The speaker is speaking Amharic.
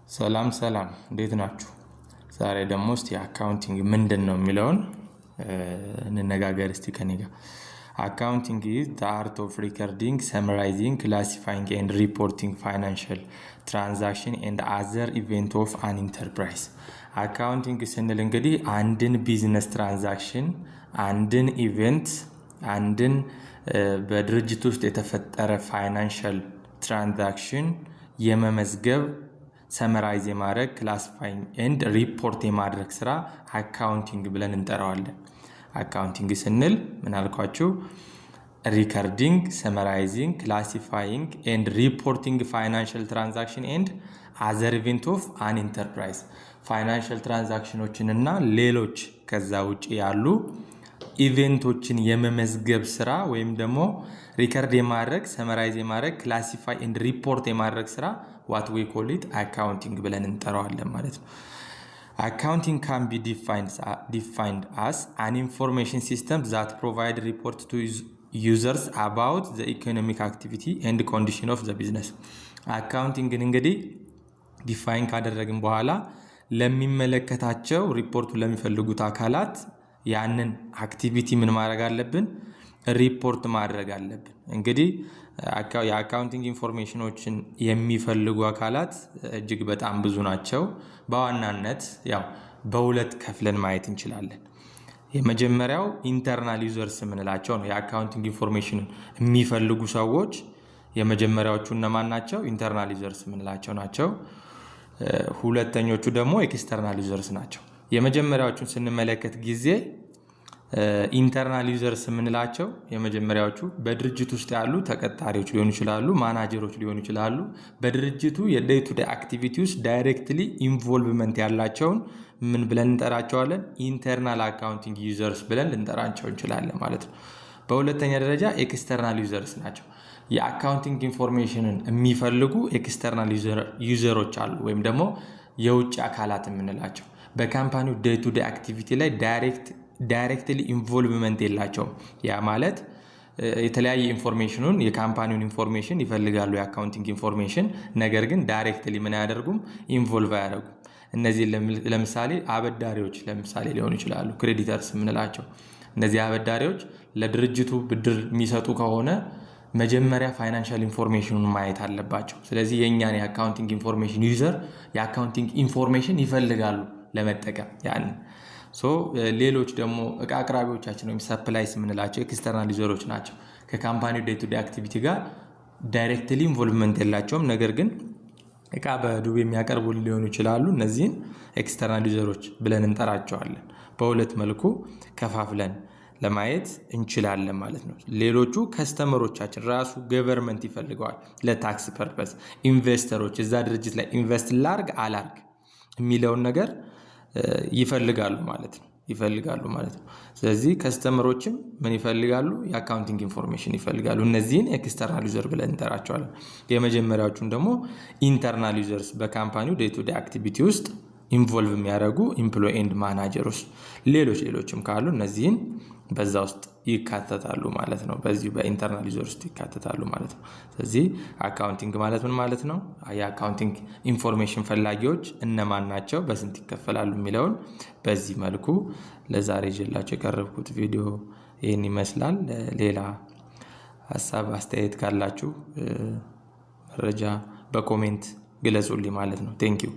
ሰላም እንዴት ናችሁ? ዛሬ ደግሞ እስቲ አካውንቲንግ ምንድነው የሚለውን እንነጋገር እስቲ ከኔ ጋር። Accounting is the art of recording, summarizing, classifying and reporting financial transaction and other event of an enterprise. Accounting ስንል እንግዲህ አንድን ቢዝነስ ትራንዛክሽን፣ አንድን ኢቨንት፣ አንድን በድርጅት ውስጥ የተፈጠረ ፋይናንሻል ትራንዛክሽን የመመዝገብ ሰመራይዝ የማድረግ ክላሲፋይንግ ኤንድ ሪፖርት የማድረግ ስራ አካውንቲንግ ብለን እንጠራዋለን። አካውንቲንግ ስንል ምን አልኳችሁ? ሪከርዲንግ፣ ሰመራይዚንግ፣ ክላሲፋይንግ ኤንድ ሪፖርቲንግ ፋይናንሻል ትራንዛክሽን ኤንድ አዘር ኢቨንት ኦፍ አን ኢንተርፕራይዝ። ፋይናንሻል ትራንዛክሽኖችን እና ሌሎች ከዛ ውጭ ያሉ ኢቨንቶችን የመመዝገብ ስራ ወይም ደግሞ ሪከርድ የማድረግ፣ ሰመራይዝ የማድረግ፣ ክላሲፋይ ኤንድ ሪፖርት የማድረግ ስራ what we call it accounting ብለን እንጠራዋለን ማለት ነው። Accounting can be defined as an information system that provide report to users about the economic activity and condition of the business. Accounting እንግዲህ ዲፋይን ካደረግን በኋላ ለሚመለከታቸው ሪፖርቱ ለሚፈልጉት አካላት ያንን አክቲቪቲ ምን ማድረግ አለብን? ሪፖርት ማድረግ አለብን። እንግዲህ የአካውንቲንግ ኢንፎርሜሽኖችን የሚፈልጉ አካላት እጅግ በጣም ብዙ ናቸው። በዋናነት ያው በሁለት ከፍለን ማየት እንችላለን። የመጀመሪያው ኢንተርናል ዩዘርስ የምንላቸው ነው። የአካውንቲንግ ኢንፎርሜሽን የሚፈልጉ ሰዎች የመጀመሪያዎቹ እነማን ናቸው? ኢንተርናል ዩዘርስ የምንላቸው ናቸው። ሁለተኞቹ ደግሞ ኤክስተርናል ዩዘርስ ናቸው። የመጀመሪያዎቹን ስንመለከት ጊዜ ኢንተርናል ዩዘርስ የምንላቸው የመጀመሪያዎቹ በድርጅት ውስጥ ያሉ ተቀጣሪዎች ሊሆኑ ይችላሉ፣ ማናጀሮች ሊሆኑ ይችላሉ። በድርጅቱ የዴይ ቱ ዴይ አክቲቪቲ ውስጥ ዳይሬክትሊ ኢንቮልቭመንት ያላቸውን ምን ብለን እንጠራቸዋለን? ኢንተርናል አካውንቲንግ ዩዘርስ ብለን ልንጠራቸው እንችላለን ማለት ነው። በሁለተኛ ደረጃ ኤክስተርናል ዩዘርስ ናቸው። የአካውንቲንግ ኢንፎርሜሽንን የሚፈልጉ ኤክስተርናል ዩዘሮች አሉ፣ ወይም ደግሞ የውጭ አካላት የምንላቸው በካምፓኒው ዴይ ቱ ዴይ አክቲቪቲ ላይ ዳይሬክትሊ ኢንቮልቭመንት የላቸውም። ያ ማለት የተለያየ ኢንፎርሜሽኑን የካምፓኒውን ኢንፎርሜሽን ይፈልጋሉ፣ የአካውንቲንግ ኢንፎርሜሽን፣ ነገር ግን ዳይሬክትሊ ምን አያደርጉም? ኢንቮልቭ አያደርጉም። እነዚህ ለምሳሌ አበዳሪዎች ለምሳሌ ሊሆኑ ይችላሉ፣ ክሬዲተርስ የምንላቸው። እነዚህ አበዳሪዎች ለድርጅቱ ብድር የሚሰጡ ከሆነ መጀመሪያ ፋይናንሻል ኢንፎርሜሽኑን ማየት አለባቸው። ስለዚህ የእኛን የአካውንቲንግ ኢንፎርሜሽን ዩዘር የአካውንቲንግ ኢንፎርሜሽን ይፈልጋሉ ለመጠቀም ያንን። ሌሎች ደግሞ እቃ አቅራቢዎቻችን ወይም ሰፕላይስ የምንላቸው ኤክስተርናል ዩዘሮች ናቸው። ከካምፓኒው ዴይ ቱ ዴይ አክቲቪቲ ጋር ዳይሬክትሊ ኢንቮልቭመንት የላቸውም፣ ነገር ግን እቃ በዱቤ የሚያቀርቡ ሊሆኑ ይችላሉ። እነዚህን ኤክስተርናል ዩዘሮች ብለን እንጠራቸዋለን። በሁለት መልኩ ከፋፍለን ለማየት እንችላለን ማለት ነው። ሌሎቹ ከስተመሮቻችን ራሱ ገቨርንመንት ይፈልገዋል ለታክስ ፐርፐስ። ኢንቨስተሮች እዛ ድርጅት ላይ ኢንቨስት ላርግ አላርግ የሚለውን ነገር ይፈልጋሉ ማለት ነው። ስለዚህ ከስተመሮችም ምን ይፈልጋሉ? የአካውንቲንግ ኢንፎርሜሽን ይፈልጋሉ። እነዚህን ኤክስተርናል ዩዘር ብለን እንጠራቸዋለን። የመጀመሪያዎቹን ደግሞ ኢንተርናል ዩዘርስ በካምፓኒው ዴይ ቱ ዴይ አክቲቪቲ ውስጥ ኢንቮልቭ የሚያደርጉ ኢምፕሎይ ኤንድ ማናጀሮች፣ ሌሎችም ካሉ እነዚህን በዛ ውስጥ ይካተታሉ ማለት ነው። በዚሁ በኢንተርናል ዩዘር ውስጥ ይካተታሉ ማለት ነው። ስለዚህ አካውንቲንግ ማለት ምን ማለት ነው? የአካውንቲንግ ኢንፎርሜሽን ፈላጊዎች እነማን ናቸው፣ በስንት ይከፈላሉ የሚለውን በዚህ መልኩ ለዛሬ ይዤላችሁ የቀረብኩት ቪዲዮ ይህን ይመስላል። ሌላ ሀሳብ አስተያየት ካላችሁ መረጃ በኮሜንት ግለጹልኝ ማለት ነው። ቴንኪው